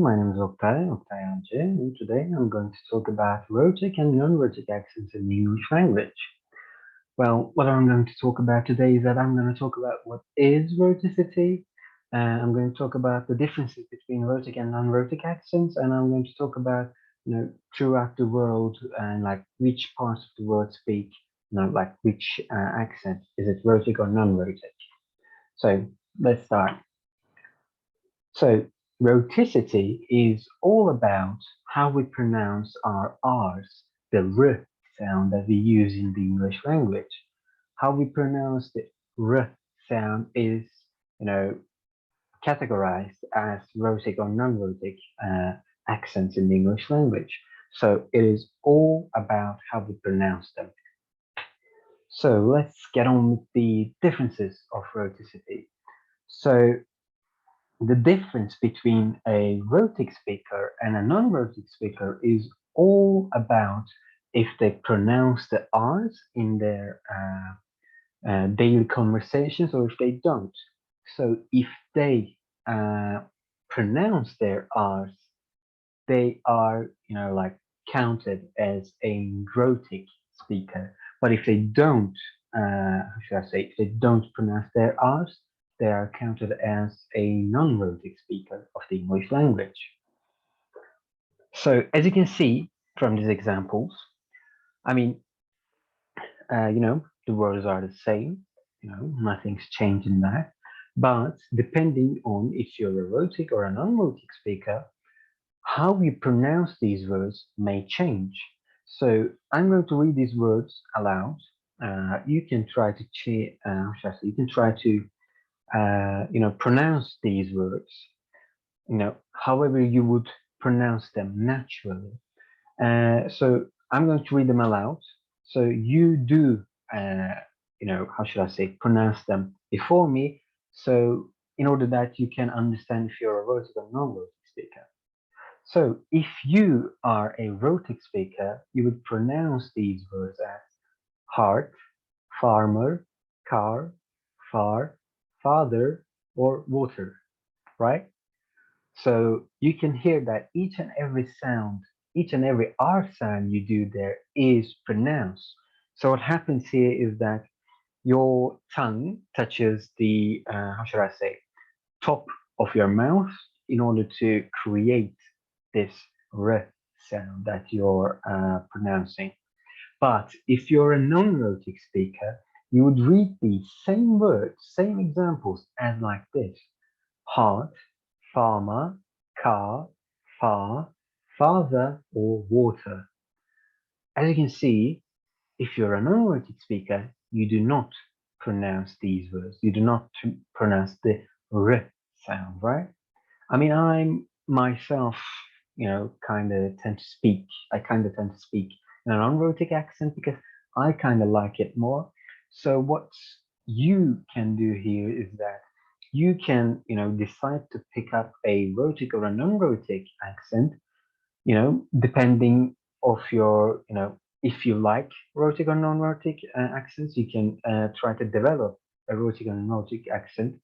my name is Oktay Anje, and today I'm going to talk about rhotic and non-rhotic accents in the English language. Well, what I'm going to talk about today is that I'm going to talk about what is rhoticity, I'm going to talk about the differences between rhotic and non-rhotic accents, and I'm going to talk about, throughout the world and like which parts of the world speak, like which accent, is it rhotic or non-rhotic? So let's start. So, rhoticity is all about how we pronounce our R's, the R sound that we use in the English language. How we pronounce the R sound is, you know, categorized as rhotic or non-rhotic accents in the English language. So it is all about how we pronounce them. So let's get on with the differences of rhoticity. So the difference between a rhotic speaker and a non-rhotic speaker is all about if they pronounce the R's in their daily conversations or if they don't. So if they pronounce their R's, they are, like counted as a rhotic speaker. But if they don't, how should I say, if they don't pronounce their R's, they are counted as a non-rhotic speaker of the English language. So as you can see from these examples, I mean, the words are the same, nothing's changed in that. But depending on if you're a rhotic or a non-rhotic speaker, how you pronounce these words may change. So I'm going to read these words aloud. You can try to you can try to pronounce these words, however you would pronounce them naturally. So I'm going to read them aloud. So you do, how should I say, pronounce them before me. So in order that you can understand if you're a rhotic or non-rhotic speaker. So if you are a rhotic speaker, you would pronounce these words as heart, farmer, car, far, father, or water, right? So you can hear that each and every sound, each and every R sound you do there is pronounced. So what happens here is that your tongue touches the, how should I say, top of your mouth in order to create this R sound that you're pronouncing. But if you're a non-rhotic speaker, you would read these same words, same examples as like this: heart, farmer, car, far, father, or water. As you can see, if you're a non-rhotic speaker, you do not pronounce these words. You do not pronounce the R sound, right? I mean, I'm myself, I kind of tend to speak in a non-rhotic accent because I kind of like it more. So what you can do here is that you can, decide to pick up a rhotic or a non-rhotic accent, depending of your, if you like rhotic or non-rhotic accents, you can try to develop a rhotic or non-rhotic accent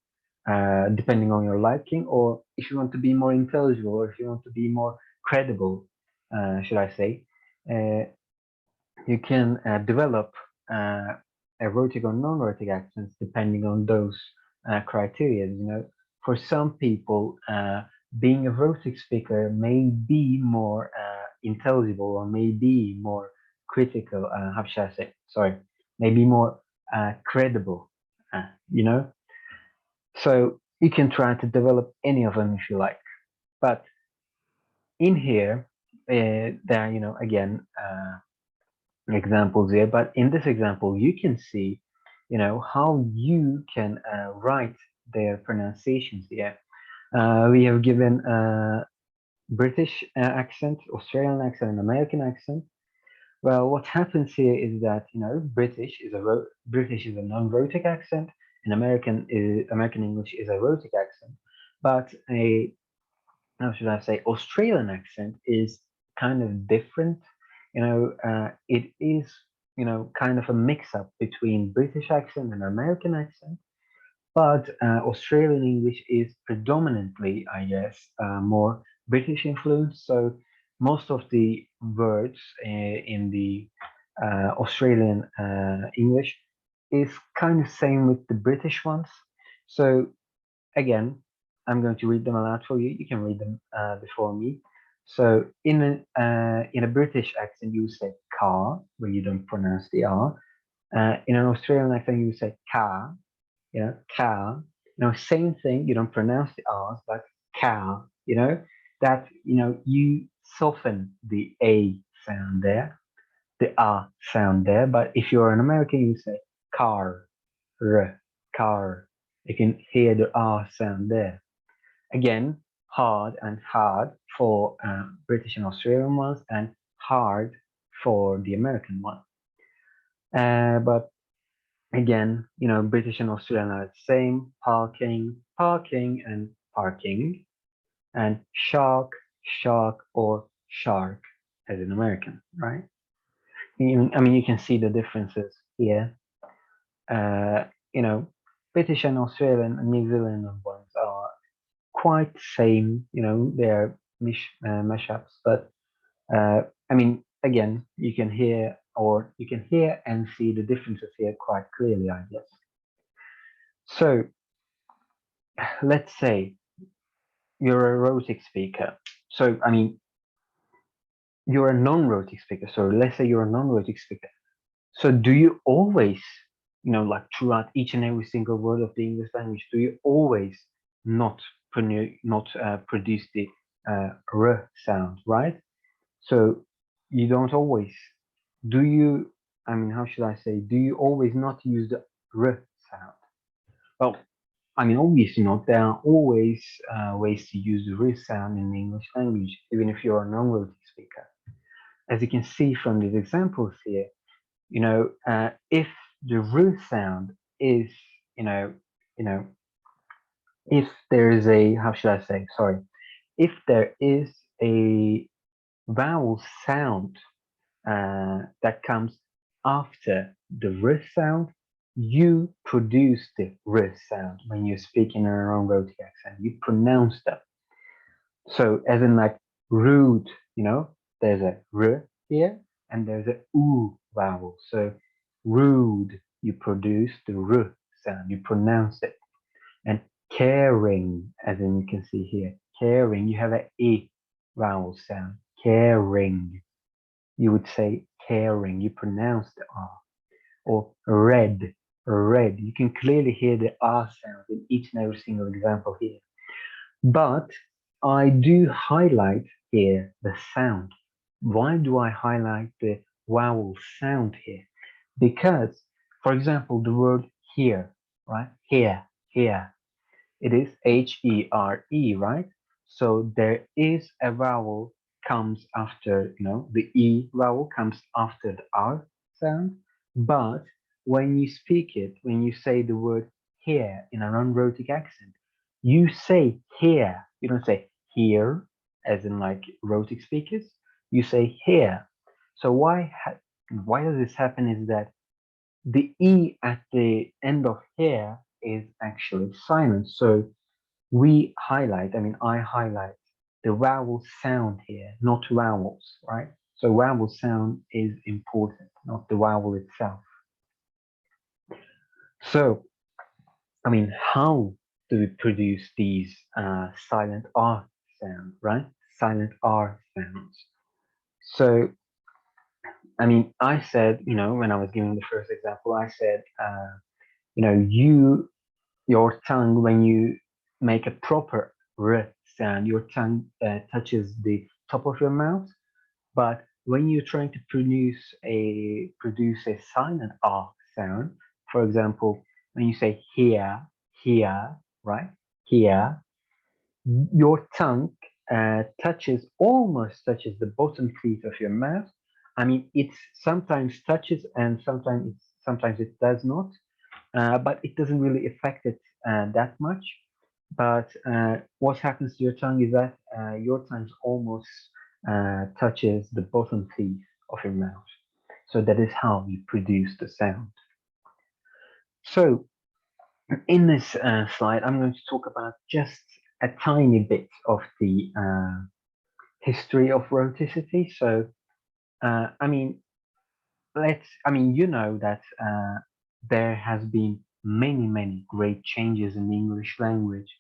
depending on your liking, or if you want to be more intelligible, or if you want to be more credible, should I say, uh, you can develop erotic or non-erotic accents depending on those criteria. For some people, being a erotic speaker may be more intelligible or may be more critical. How should I say? Sorry, maybe more credible. You know, so you can try to develop any of them if you like. But in here, there are, again, examples here. But in this example, you can see, how you can write their pronunciations here. We have given British accent, Australian accent, and American accent. Well, what happens here is that British is a non-rhotic accent, and American English is a rhotic accent. But a how should I say, Australian accent is kind of different. It is kind of a mix-up between British accent and American accent. But Australian English is predominantly, I guess, more British influence. So most of the words in the Australian English is kind of same with the British ones. So again, I'm going to read them aloud for you. You can read them before me. So in a British accent, you say car, where you don't pronounce the R. In an Australian accent, you say car, car. Same thing. You don't pronounce the R's, but car. That you soften the A sound there, the R sound there. But if you're an American, you say car, r, car. You can hear the R sound there. Again, hard and hard for British and Australian ones, and hard for the American one. But again, British and Australian are the same. Parking, parking, and parking, and shark, shark, or shark as in American, right? I mean, you can see the differences here. Uh, you know, British and Australian and New Zealand ones are quite same. They're mashups, but I mean, again, you can hear and see the differences here quite clearly, I guess. So let's say you're a rhotic speaker. So I mean, you're a non-rhotic speaker. So let's say you're a non-rhotic speaker. So do you always, like throughout each and every single word of the English language, do you always not produce the r sound, right? So you don't always. Do you? I mean, how should I say? Do you always not use the r sound? Well, I mean, obviously not. There are always ways to use the r sound in the English language, even if you're a non-rhotic speaker. As you can see from these examples here, if the r sound is, you know, you know, if there is a, how should I say, sorry, if there is a vowel sound that comes after the r sound, you produce the r sound when you speak in a non-rhotic accent. You pronounce them. So, as in like rude, there's a r here and there's a oo vowel. So, rude, you produce the r sound, you pronounce it. And caring, as in you can see here, caring, you have a e vowel sound. Caring, you would say caring, you pronounce the r. Or red, red, you can clearly hear the r sound in each and every single example here. But I do highlight here the sound. Why do I highlight the vowel sound here? Because, for example, the word here, right? Here. It is Here, right? So there is a vowel comes after, the E vowel comes after the R sound. But when you speak it, when you say the word here in a non-rhotic accent, you say here. You don't say here, as in like rhotic speakers. You say here. So why does this happen is that the E at the end of here is actually silent. So I highlight the vowel sound here, not vowels, right? So vowel sound is important, not the vowel itself. So, I mean, how do we produce these silent R sound, right? Silent R sounds. So, I mean, I said, when I was giving the first example, I said, your tongue, when you make a proper r sound, your tongue touches the top of your mouth. But when you're trying to produce a silent r sound, for example, when you say here, right? Here, your tongue almost touches the bottom teeth of your mouth. I mean, it sometimes touches and sometimes it does not, but it doesn't really affect it that much. But what happens to your tongue is that your tongue almost touches the bottom teeth of your mouth. So that is how you produce the sound. So in this slide, I'm going to talk about just a tiny bit of the history of rhoticity. So, I mean, you know that there has been many great changes in the English language.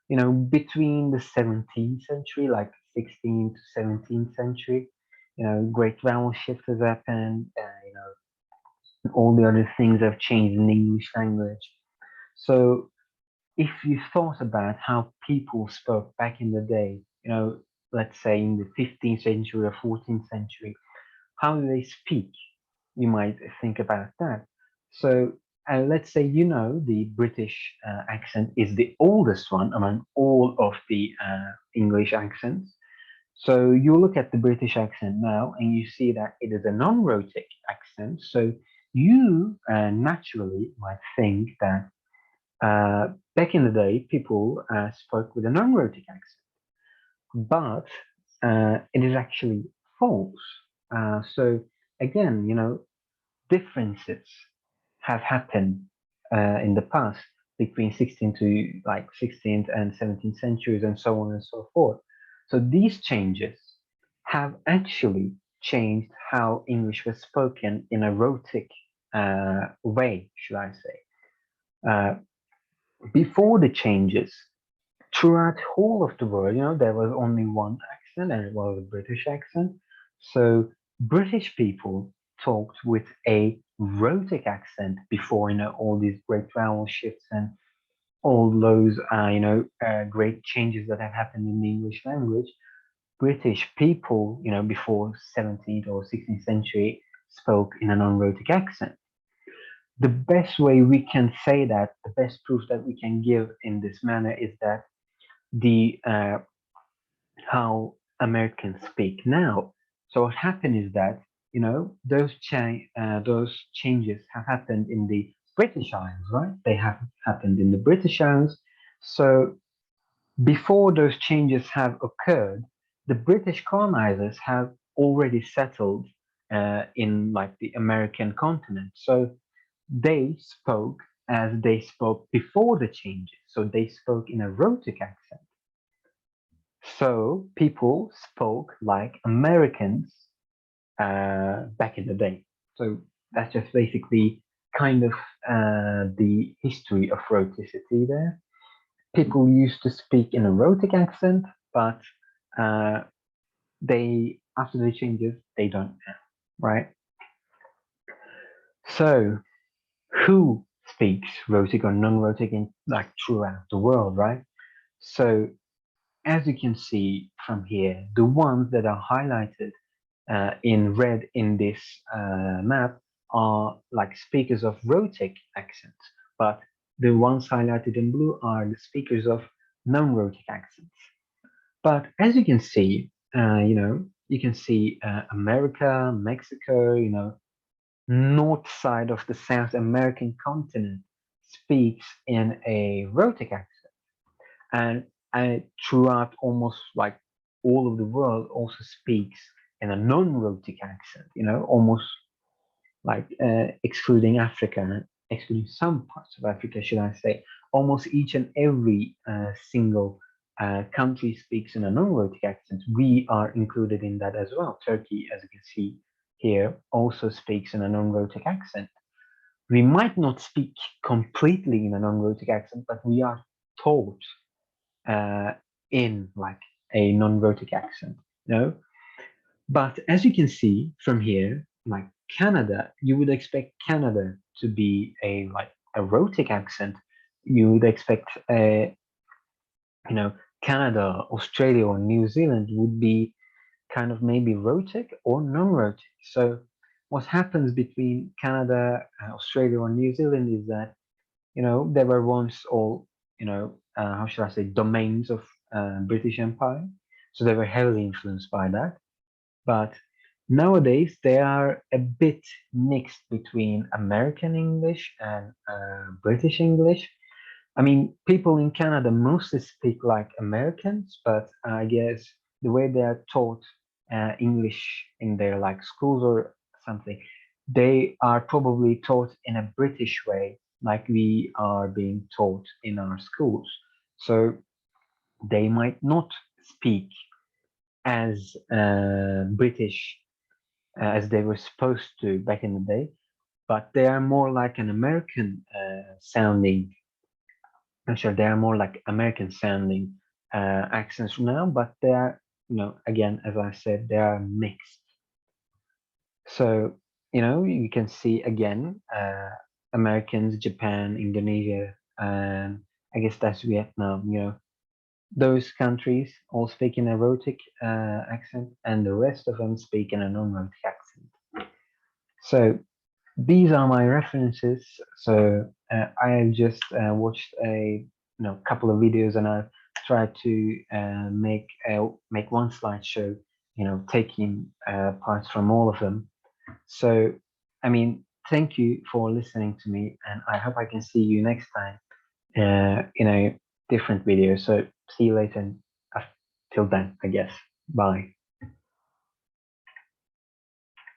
You know, between the 17th century, like 16th to 17th century, you know, great vowel shift has happened. You know, all the other things have changed in the English language. So, if you thought about how people spoke back in the day, you know, let's say in the 15th century or 14th century, how do they speak? You might think about that. So let's say you know the British accent is the oldest one among all of the English accents. So you look at the British accent now and you see that it is a non-rhotic accent. So you naturally might think that back in the day people spoke with a non-rhotic accent, but it is actually false. So again, you know, differences have happened in the past between 16th to like 16th and 17th centuries and so on and so forth. So these changes have actually changed how English was spoken in a rhotic way, should I say. Uh, Before the changes, throughout whole of the world, you know, there was only one accent and it was a British accent. So British people talked with a rhotic accent before, you know, all these great vowel shifts and all those, great changes that have happened in the English language. British people, you know, before 17th or 16th century spoke in a non-rhotic accent. The best way we can say that, the best proof that we can give in this manner is that the how Americans speak now. So what happened is that you know those changes have happened in the British Isles, right? They have happened in the British Isles. So before those changes have occurred, the British colonizers have already settled in like the American continent. So they spoke as they spoke before the changes. So they spoke in a rhotic accent. So people spoke like Americans back in the day. So that's just basically kind of the history of rhoticity there. People used to speak in a rhotic accent, but uh, they after the changes they don't now, right? So who speaks rhotic or non-rhotic in like throughout the world, right? So as you can see from here, the ones that are highlighted in red in this map are like speakers of rhotic accents, but the ones highlighted in blue are the speakers of non-rhotic accents. But as you can see, you can see America, Mexico, you know, north side of the South American continent speaks in a rhotic accent, and throughout almost like all of the world also speaks in a non-rhotic accent. You know, almost like excluding Africa, excluding some parts of Africa, should I say, almost each and every single country speaks in a non-rhotic accent. We are included in that as well. Turkey, as you can see here, also speaks in a non-rhotic accent. We might not speak completely in a non-rhotic accent, but we are taught uh, in like a non-rhotic accent, you know. But as you can see from here, like Canada, you would expect Canada to be a like a rhotic accent. You would expect you know, Canada, Australia, or New Zealand would be kind of maybe rhotic or non-rhotic. So what happens between Canada, Australia, or New Zealand is that you know there were once all you know how should I say domains of British Empire, so they were heavily influenced by that. But nowadays they are a bit mixed between American English and British English. I mean, people in Canada mostly speak like Americans, but I guess the way they are taught English in their like schools or something, they are probably taught in a British way, like we are being taught in our schools. So they might not speak as British as they were supposed to back in the day, but they are more like an American sounding. I'm sure they are more like American sounding accents now, but they are, again, as I said, they are mixed. So, you can see again Americans, Japan, Indonesia, and I guess that's Vietnam, those countries all speak an erotic accent, and the rest of them speak in a non-erotic accent. So these are my references. So I have just watched a couple of videos, and I've tried to make one slideshow, taking parts from all of them. So I mean, thank you for listening to me, and I hope I can see you next time in a different video. So see you later. And till then, I guess. Bye.